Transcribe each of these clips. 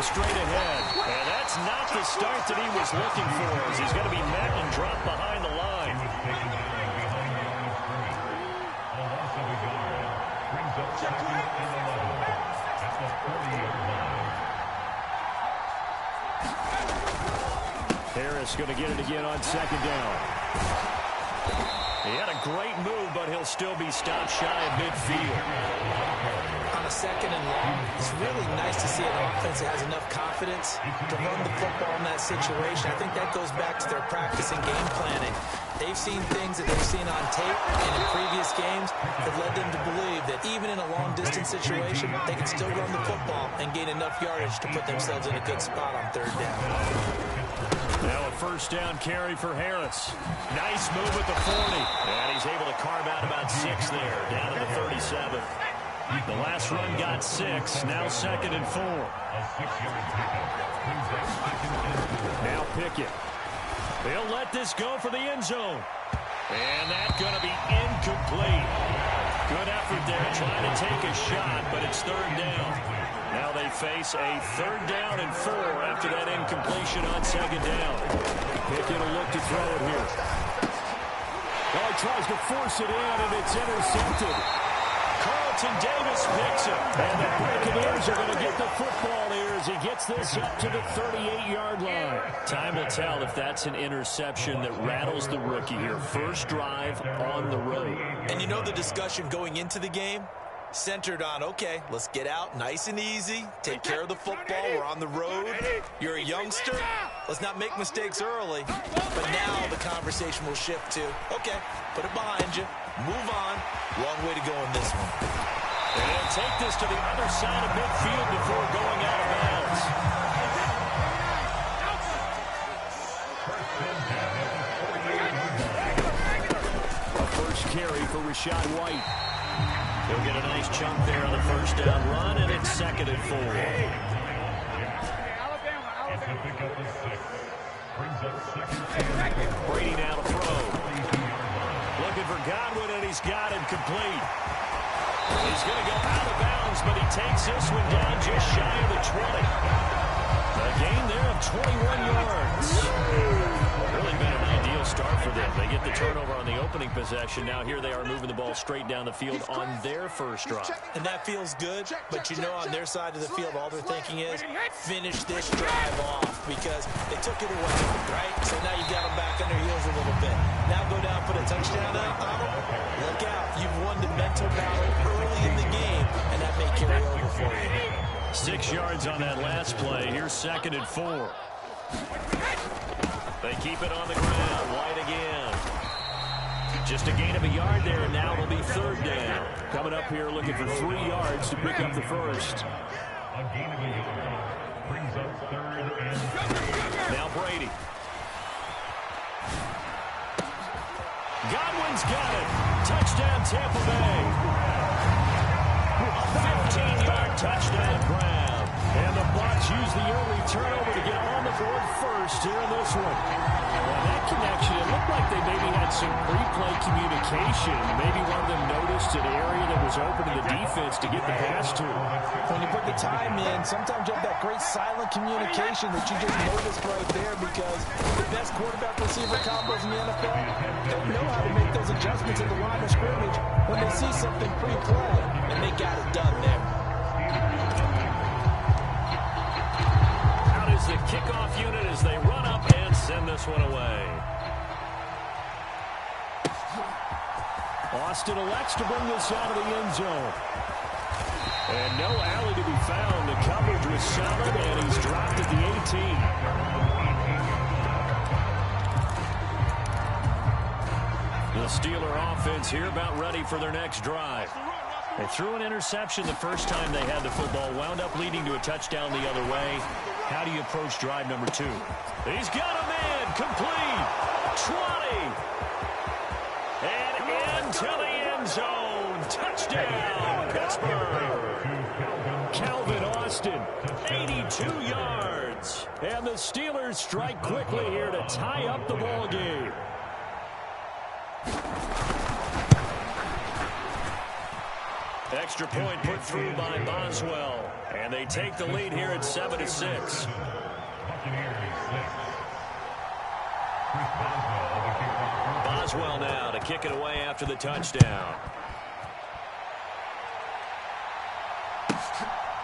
straight ahead. And that's not the start that he was looking for, as he's going to be met and dropped behind the line. Harris going to get it again on second down. He had a great move, but he'll still be stopped shy of midfield. On a second and long, it's really nice to see an offense that has enough confidence to run the football in that situation. I think that goes back to their practice and game planning. They've seen things that they've seen on tape and in previous games that led them to believe that even in a long-distance situation, they can still run the football and gain enough yardage to put themselves in a good spot on third down. Now a first down carry for Harris. Nice move at the 40. And he's able to carve out about 6 there, down to the 37. The last run got 6, now second and 4. Now Pickett. They'll let this go for the end zone. And that's going to be incomplete. Good effort there trying to take a shot, but it's third down. Now they face a third down and 4 after that incompletion on second down. Pickett will look to throw it here. Well, he tries to force it in, and it's intercepted. Carlton Davis picks it. And the Buccaneers are going to get the football here as he gets this up to the 38-yard line. Time will tell if that's an interception that rattles the rookie here. First drive on the road. And you know the discussion going into the game? Centered on, okay, let's get out nice and easy, take care of the football, we're on the road, you're a youngster, let's not make mistakes early. But now the conversation will shift to, okay, put it behind you, move on, long way to go in this one. And take this to the other side of midfield before going out of bounds. A first carry for Rachaad White. He'll get a nice chunk there on the first down run, and it's second and 4. Brady now to throw. Looking for Godwin, and he's got him complete. He's going to go out of bounds, but he takes this one down just shy of the 20. A gain there of 21 yards. Really been an ideal start for them. They get the turnover on the opening possession. Now here they are moving the ball straight down the field on their first drive. And that feels good, but you know on their side of the field all they're thinking is finish this drive off because they took it away, right? So now you got them back on their heels a little bit. Now go down, put a touchdown out on them. Look out. You've won the mental battle early in the game, and that may carry over for you. 6 yards on that last play. Here's second and 4. They keep it on the ground. White again. Just a gain of a yard there, and now it'll be third down. Coming up here looking for 3 yards to pick up the first. A gain of a yard brings up third and 3. Now Brady. Godwin's got it. Touchdown Tampa Bay. A 15-yard touchdown grab. And the Bucs use the early turnover to get on the board first here in this one. Well, that connection, it looked like they maybe had some pre-play communication. Maybe one of them noticed an area that was open to the defense to get the pass to. When you put the time in, sometimes you have that great silent communication that you just noticed right there because the best quarterback-receiver combos in the NFL, they know how to make those adjustments in the line of scrimmage when they see something pre-play, and they got it done there. The kickoff unit as they run up and send this one away. Austin elects to bring this out of the end zone. And no alley to be found. The coverage was solid, and he's dropped at the 18. The Steeler offense here about ready for their next drive. They threw an interception the first time they had the football, wound up leading to a touchdown the other way. How do you approach drive number 2? He's got a man, complete, 20, and into the end zone, touchdown, Pittsburgh. Calvin Austin, 82 yards, and the Steelers strike quickly here to tie up the ball game. Extra point put through by Boswell. And they take the lead here at 7-6. Boswell now to kick it away after the touchdown.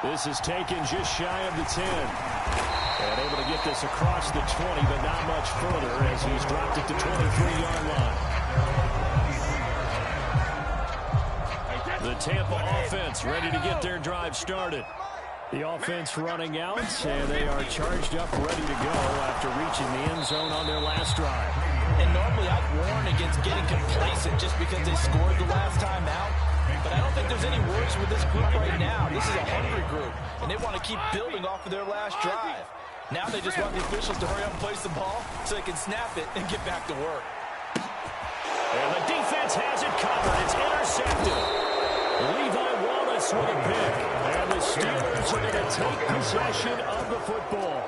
This is taken just shy of the 10. And able to get this across the 20, but not much further as he's dropped it to 23-yard line. The Tampa offense ready to get their drive started. The offense running out, and they are charged up, ready to go after reaching the end zone on their last drive. And normally I'd warn against getting complacent just because they scored the last time out. But I don't think there's any worries with this group right now. This is a hungry group, and they want to keep building off of their last drive. Now they just want the officials to hurry up and place the ball so they can snap it and get back to work. And the defense has it covered. It's intercepted. Levi Wallace with a pick. And the Steelers are going to take possession of the football.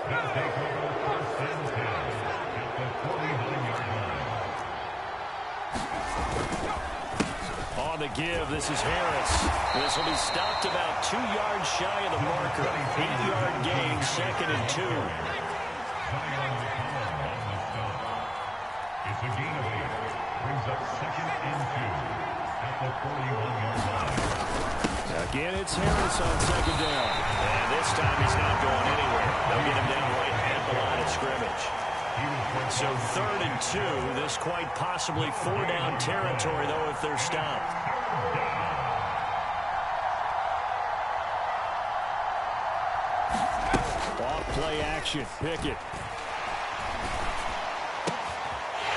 On the give, this is Harris. This will be stopped about 2 yards shy of the marker. 8-yard gain, 2nd and 2. It's a gain of 8. Brings up 2nd and 2 at the 41-yard line. Again, it's Harris on 2nd down. And this time he's not going anywhere. They'll get him down right at the line of scrimmage. So 3rd and 2, this quite possibly 4-down territory, though, if they're stopped. Off play action, Pickett.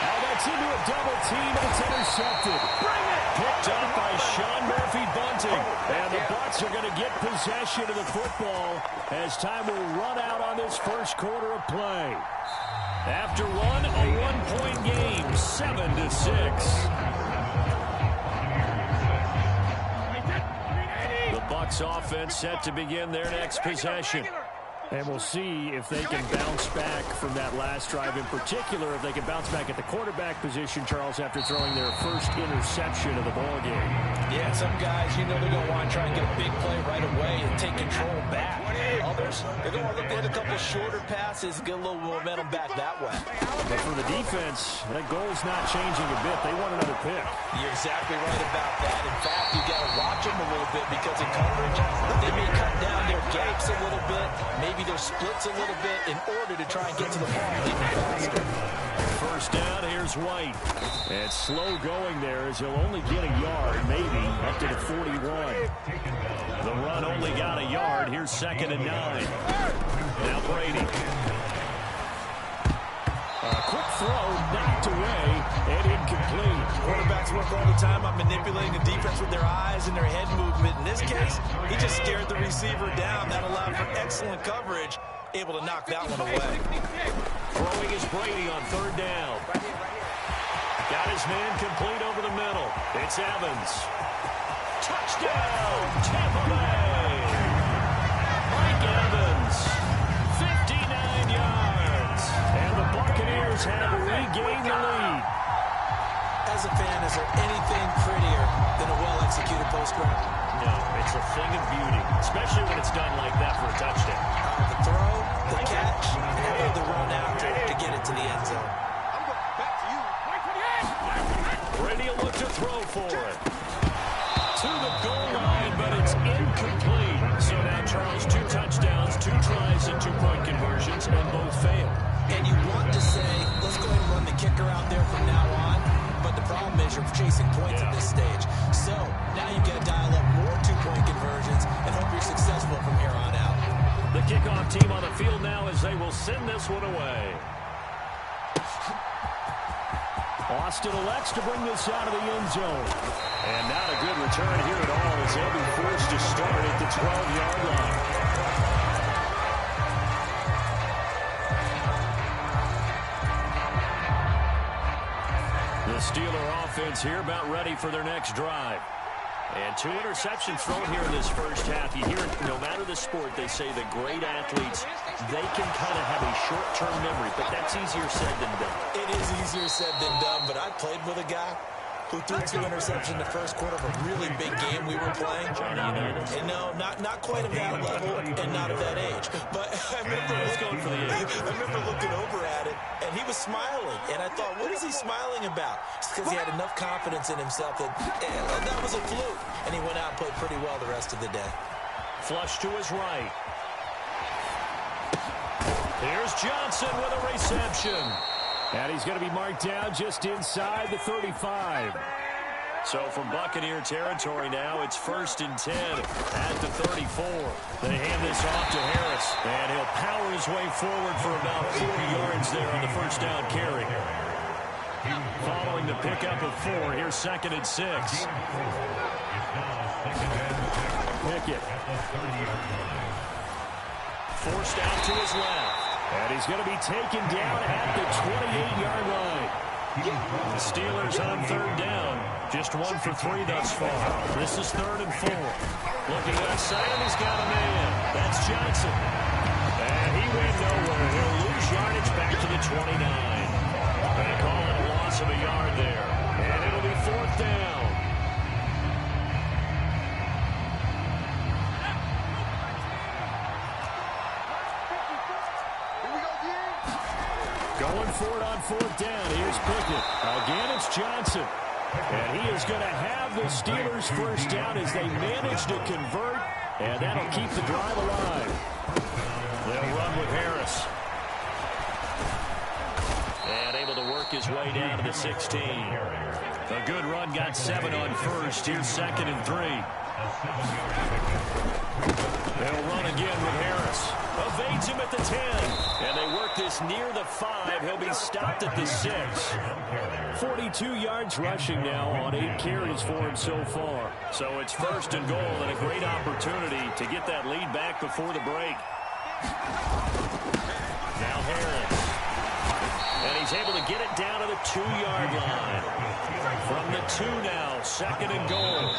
Oh, that's into a double team, and it's intercepted. Bring it! Picked up by Sean Murphy-Bunting. And the Bucs are going to get possession of the football as time will run out on this first quarter of play. After one, a one-point game, 7-6. The Bucs offense set to begin their next possession. And we'll see if they can bounce back from that last drive. In particular, if they can bounce back at the quarterback position, Charles, after throwing their first interception of the ballgame. Yeah, some guys, you know, they're going to want to try and get a big play right away and take control back. Others, they're going to look at a couple shorter passes and get a little momentum back that way. But for the defense, that goal's not changing a bit. They want another pick. You're exactly right about that. In fact, you got to watch them a little bit because in coverage, they may cut down their gaps a little bit, maybe their splits a little bit in order to try and get to the ball even faster. First down, here's White. And slow going there as he'll only get a yard, maybe, up to the 41. The run only got a yard. Here's 2nd and 9. Now Brady. A quick throw, knocked away, and incomplete. Quarterbacks work all the time on manipulating the defense with their eyes and their head movement. In this case, he just scared the receiver down. That allowed for excellent coverage, able to knock that one away. Throwing is Brady on 3rd down. Got his man complete over the middle. It's Evans. Touchdown, Tampa Bay. Mike Evans, 59 yards. And the Buccaneers have regained the lead. As a fan, is there anything prettier than a well-executed post route? No, it's a thing of beauty, especially when it's done like that for a touchdown. The throw, the catch, and the run after to get it to the end zone. Brady will look to throw for it. To the goal line, but it's incomplete. So now Charles, 2 touchdowns, 2 tries, and 2-point conversions, and both fail. And you want to say, let's go ahead and run the kicker out there from now on. But the problem is you're chasing points at this stage. So now you've got to dial up more 2-point conversions and hope you're successful from here on out. The kickoff team on the field now as they will send this one away. Austin elects to bring this out of the end zone. And not a good return here at all as they'll be forced to start at the 12-yard line. The Steeler offense here about ready for their next drive. And 2 interceptions thrown here in this first half. You hear it, no matter the sport, they say the great athletes, they can kind of have a short-term memory, but that's easier said than done. It is easier said than done, but I played with a guy who threw 2 interceptions in the first quarter of a really big game we were playing. And no, not quite of that level and not of that age. But I remember looking over at it, and he was smiling. And I thought, what is he smiling about? It's because he had enough confidence in himself that that was a fluke. And he went out and played pretty well the rest of the day. Flush to his right. Here's Johnson with a reception. And he's going to be marked down just inside the 35. So from Buccaneer territory now, it's 1st and 10 at the 34. They hand this off to Harris, and he'll power his way forward for about 40 yards there on the first down carry. Following the pickup of 4, here's 2nd and 6. Pickett. Forced out to his left. And he's going to be taken down at the 28-yard line. The Steelers on 3rd down. Just 1 for 3 thus far. This is 3rd and 4. Looking outside, and he's got a man. That's Johnson. And he went nowhere. He'll lose yardage back to the 29. They call it a loss of a yard there. And it'll be 4th down. Going for it on 4th down. Here's Pickett. Again, it's Johnson. And he is going to have the Steelers first down as they manage to convert. And that'll keep the drive alive. They'll run with Harris. And able to work his way down to the 16. A good run, got 7 on 1st. Here's 2nd and 3. They'll run again with Harris. Evades him at the 10. And they work this near the 5. He'll be stopped at the 6. 42 yards rushing now on 8 carries for him so far. So it's 1st and goal and a great opportunity to get that lead back before the break. Now Harris. And he's able to get it down to the 2-yard line. From the 2 now, 2nd and goal.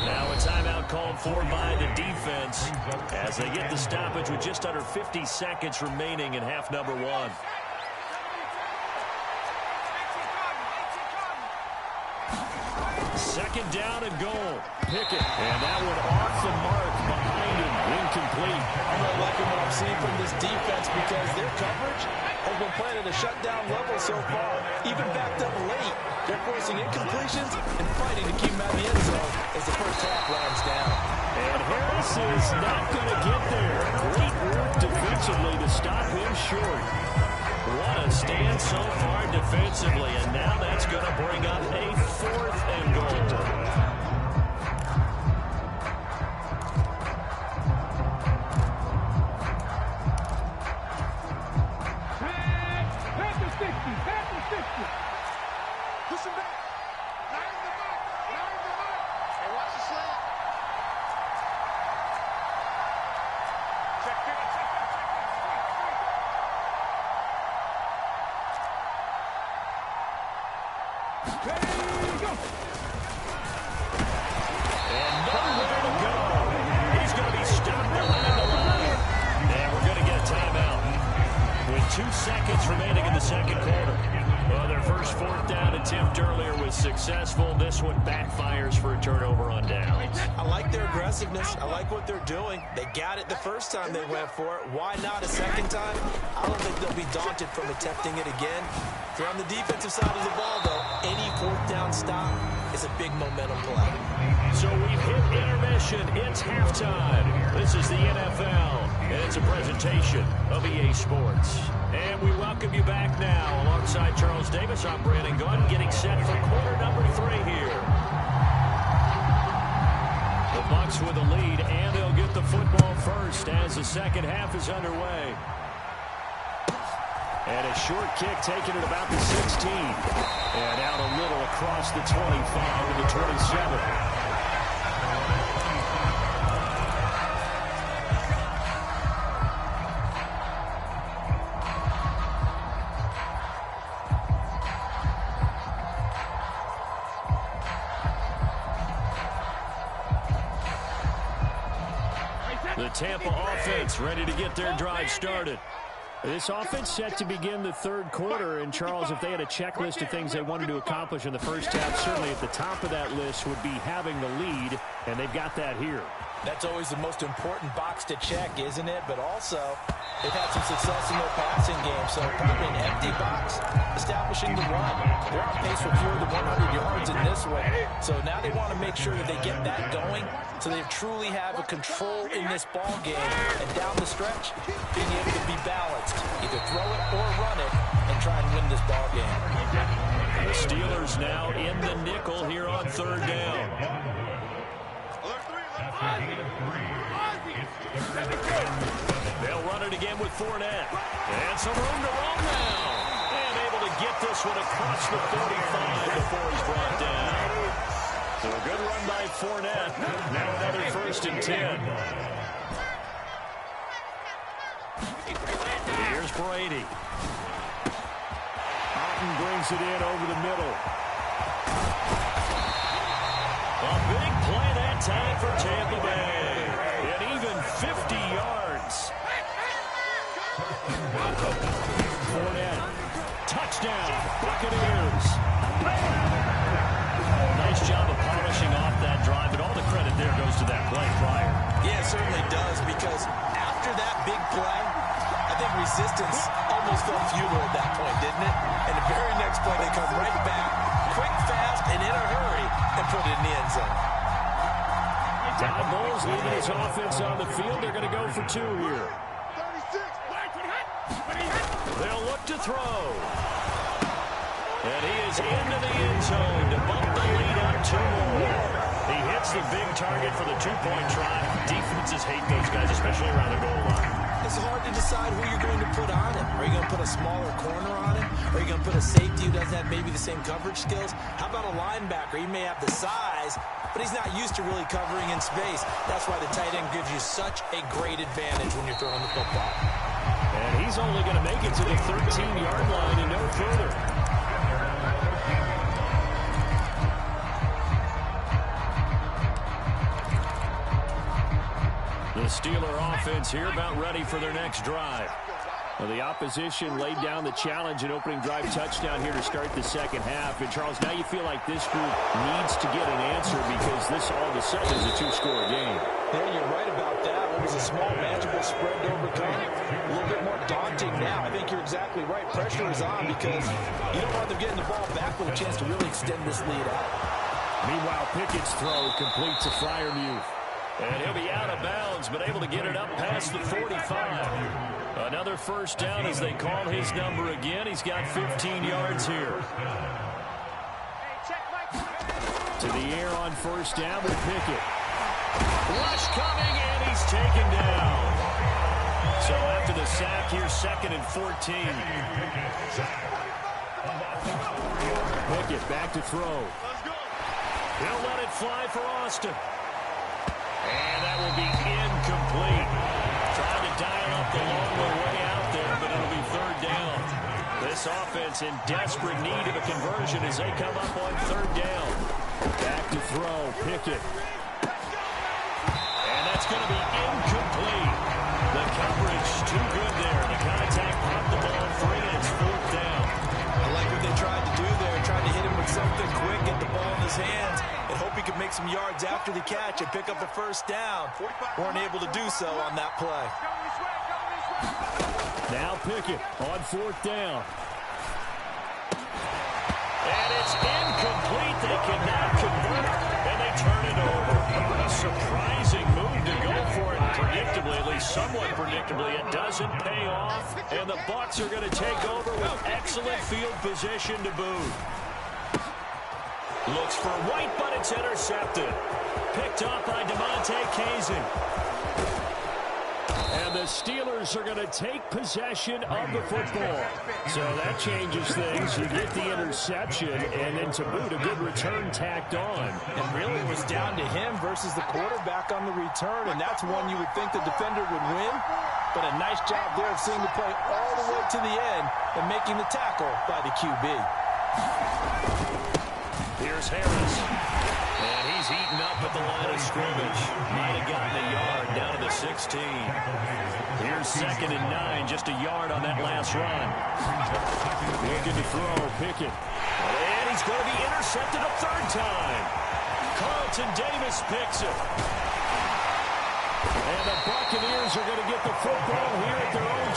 Now a timeout called for by the defense as they get the stoppage with just under 50 seconds remaining in half number 1. Second down and goal. Pickett. And that one off the mark behind him. Incomplete. I'm not liking what I'm seeing from this defense because their coverage has been playing at a shutdown level so far. Even backed up late, they're forcing incompletions and fighting to keep them out of the end zone as the first half winds down. And Harris is not going to get there. Great work defensively to stop him short. What a stand so far defensively, and now that's going to bring up a 4th and goal. Successful. This one backfires for a turnover on downs. I like their aggressiveness. I like what they're doing. They got it the first time they went for it. Why not a second time? I don't think they'll be daunted from attempting it again. If you're on the defensive side of the ball, though, any 4th down stop is a big momentum play. So we've hit intermission. It's halftime. This is the NFL, and it's a presentation of EA Sports. And we welcome you back now. Alongside Charles Davis, I'm Brandon Gunn, getting set for quarter number 3 here. The Bucs with the lead, and they'll get the football first as the second half is underway. And a short kick taken at about the 16. And out a little across the 25 to the 27. The Tampa offense ready to get their drive started. This offense set to begin the third quarter, and Charles, if they had a checklist of things they wanted to accomplish in the first half, certainly at the top of that list would be having the lead, and they've got that here. That's always the most important box to check, isn't it? But also, they've had some success in their passing game, so probably an empty box establishing the run. They're on pace for fewer than 100 yards in this one, so now they want to make sure that they get that going so they truly have a control in this ball game, and down the stretch, being able to be balanced, either throw it or run it, and try and win this ball game. The Steelers now in the nickel here on third down. They'll run it again with Fournette. And some room to roam now. And able to get this one across the 45 before he's brought down. So a good run by Fournette. Now another 1st and 10. Here's Brady. Otten brings it in over the middle. A big play that time for Tampa Bay. And even 50 yards. Fournette. Touchdown. Buccaneers. Nice job of polishing off that drive, but all the credit there goes to that play prior. Yeah, it certainly does, because after that big play, I think resistance almost felt futile at that point, didn't it? And the very next play, they come right back, quick, fast, and in a hurry, and put it in the end zone. Todd Bowles leaving his offense on the field. They're going to go for 2 here. They'll look to throw. And he is into the end zone to bump the lead up 2 more. He hits the big target for the 2-point try. Defenses hate those guys, especially around the goal line. It's hard to decide who you're going to put on him. Are you going to put a smaller corner on him? Are you going to put a safety who doesn't have maybe the same coverage skills? How about a linebacker? He may have the size, but he's not used to really covering in space. That's why the tight end gives you such a great advantage when you're throwing the football. And he's only going to make it to the 13-yard line and no further. The Steeler offense here about ready for their next drive. Well, the opposition laid down the challenge and opening drive touchdown here to start the second half. And, Charles, now you feel like this group needs to get an answer because this all of a sudden is a 2-score game. Yeah, you're right about that. It was a small, manageable spread to overcome. A little bit more daunting now. I think you're exactly right. Pressure is on because you don't want them getting the ball back with a chance to really extend this lead out. Meanwhile, Pickett's throw complete to Freiermuth. And he'll be out of bounds, but able to get it up past the 45. Another 1st down as they call his number again. He's got 15 yards here. To the air on 1st down with Pickett. Rush coming, and he's taken down. So after the sack here, 2nd and 14. Pickett back to throw. He'll let it fly for Austin. And that will be incomplete. Trying to dial up the long way out there, but it'll be 3rd down. This offense in desperate need of a conversion as they come up on 3rd down. Back to throw, Pickett. And that's going to be incomplete. The coverage too good there. The contact popped the ball free, and it's 4th down. I like what they tried to do there, trying to hit him with something quick, get the ball in his hands, and hope he could make some yards after the catch and pick up the 1st down. Weren't able to do so on that play. Now Pickett on 4th down. And it's incomplete. They cannot convert, and they turn it over. A surprising move to go for it. Predictably, at least somewhat predictably, it doesn't pay off, and the Bucs are going to take over with excellent field position to boot. Looks for White, but it's intercepted. Picked up by DeMonte Kazin. And the Steelers are going to take possession of the football. So that changes things. You get the interception, and then to boot, a good return tacked on. And really it was down to him versus the quarterback on the return, and that's one you would think the defender would win. But a nice job there of seeing the play all the way to the end and making the tackle by the QB. Here's Harris. And he's eaten up at the line of scrimmage. Might have gotten a yard down to the 16. Here's 2nd and 9, just a yard on that last run. Looking to throw, Pickett. And he's going to be intercepted a 3rd time. Carlton Davis picks it. And the Buccaneers are going to get the football here at their own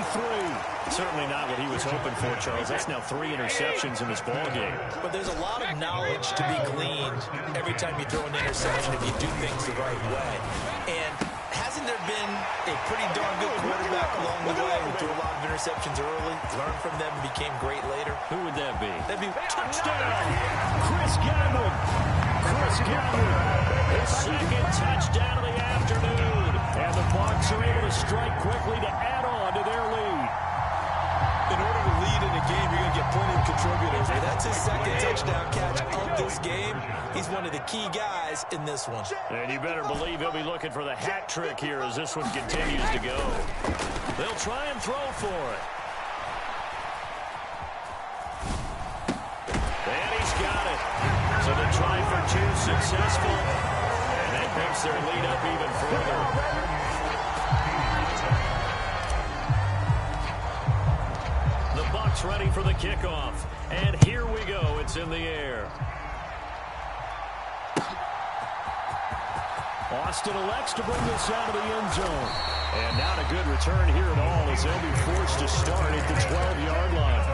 23. Certainly not what he was hoping for, Charles. That's now 3 interceptions in this ballgame. But there's a lot of knowledge to be gleaned every time you throw an interception if you do things the right way. And hasn't there been a pretty darn good quarterback along the way who threw a lot of interceptions early, learned from them, and became great later? Who would that be? That'd be touchdown! Chris Godwin. Chris Godwin. His 2nd touchdown of the afternoon. And the Bucs are able to strike quickly to add on to their lead. In order to lead in a game, you're going to get plenty of contributors. That's his 2nd touchdown catch of this game. He's one of the key guys in this one. And you better believe he'll be looking for the hat trick here as this one continues to go. They'll try and throw for it. And he's got it. So the try for 2 successful. And that makes their lead up even further. Bucs ready for the kickoff. And here we go. It's in the air. Austin elects to bring this out of the end zone. And not a good return here at all as they'll be forced to start at the 12-yard line.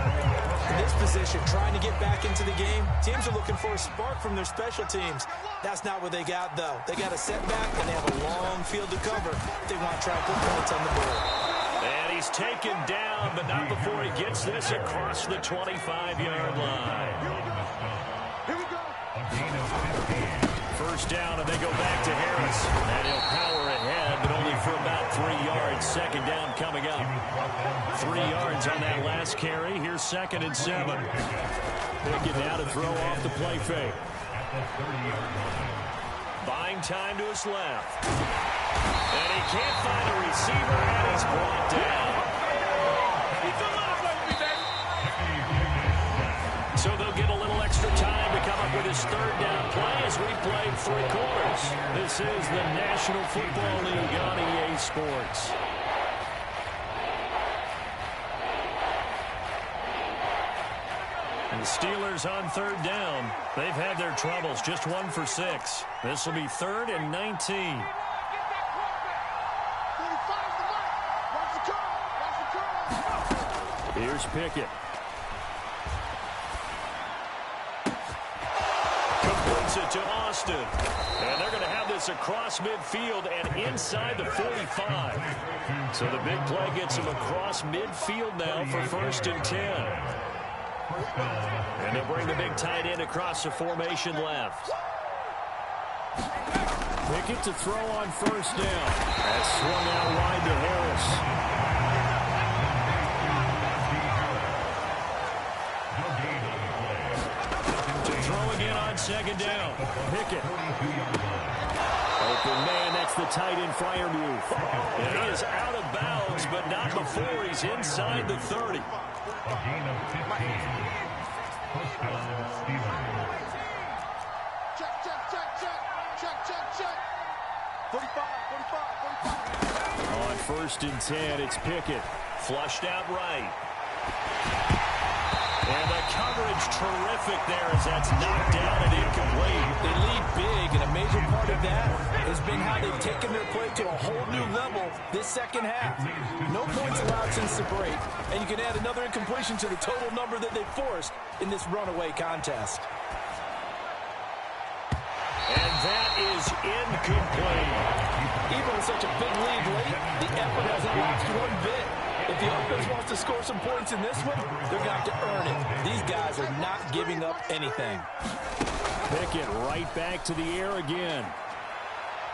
In this position, trying to get back into the game, teams are looking for a spark from their special teams. That's not what they got, though. They got a setback, and they have a long field to cover if they want to try to put points on the board. And he's taken down, but not before he gets this across the 25-yard line. Here we go. First down, and they go back to Harris. And he'll power ahead, but only for about 3 yards. 2nd down coming up. 3 yards on that last carry. Here's 2nd and 7. Pickett now to throw off the play fake. Buying time to his left. And he can't find a receiver, and he's brought down. So they'll get a little extra time to come up with his 3rd down play as we play 3 quarters. This is the National Football League on EA Sports. And the Steelers on 3rd down. They've had their troubles, just 1 for 6. This will be 3rd and 19. Here's Pickett. Completes it to Austin. And they're going to have this across midfield and inside the 45. So the big play gets him across midfield now for 1st and 10. And they'll bring the big tight end across the formation left. Pickett to throw on 1st down. That's swung out wide to Harris. Throw again on 2nd down. Pickett. Open man, that's the tight end Freiermuth. And he is out of bounds, but not before he's inside the 30. On 1st and 10, it's Pickett. Flushed out right. And the coverage terrific there as that's knocked down and incomplete. They lead big, and a major part of that has been how they've taken their play to a whole new level this 2nd half. No points allowed since the break, and you can add another incompletion to the total number that they forced in this runaway contest. And that is incomplete. Even with such a big lead late, the effort hasn't lost one bit. If the offense wants to score some points in this one, they're going to have to earn it. These guys are not giving up anything. Pickett right back to the air again.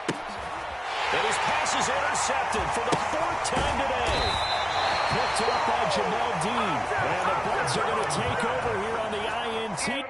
And his pass is intercepted for the 4th time today. Picked up by Jamel Dean. And the Bucs are going to take over here on the INT.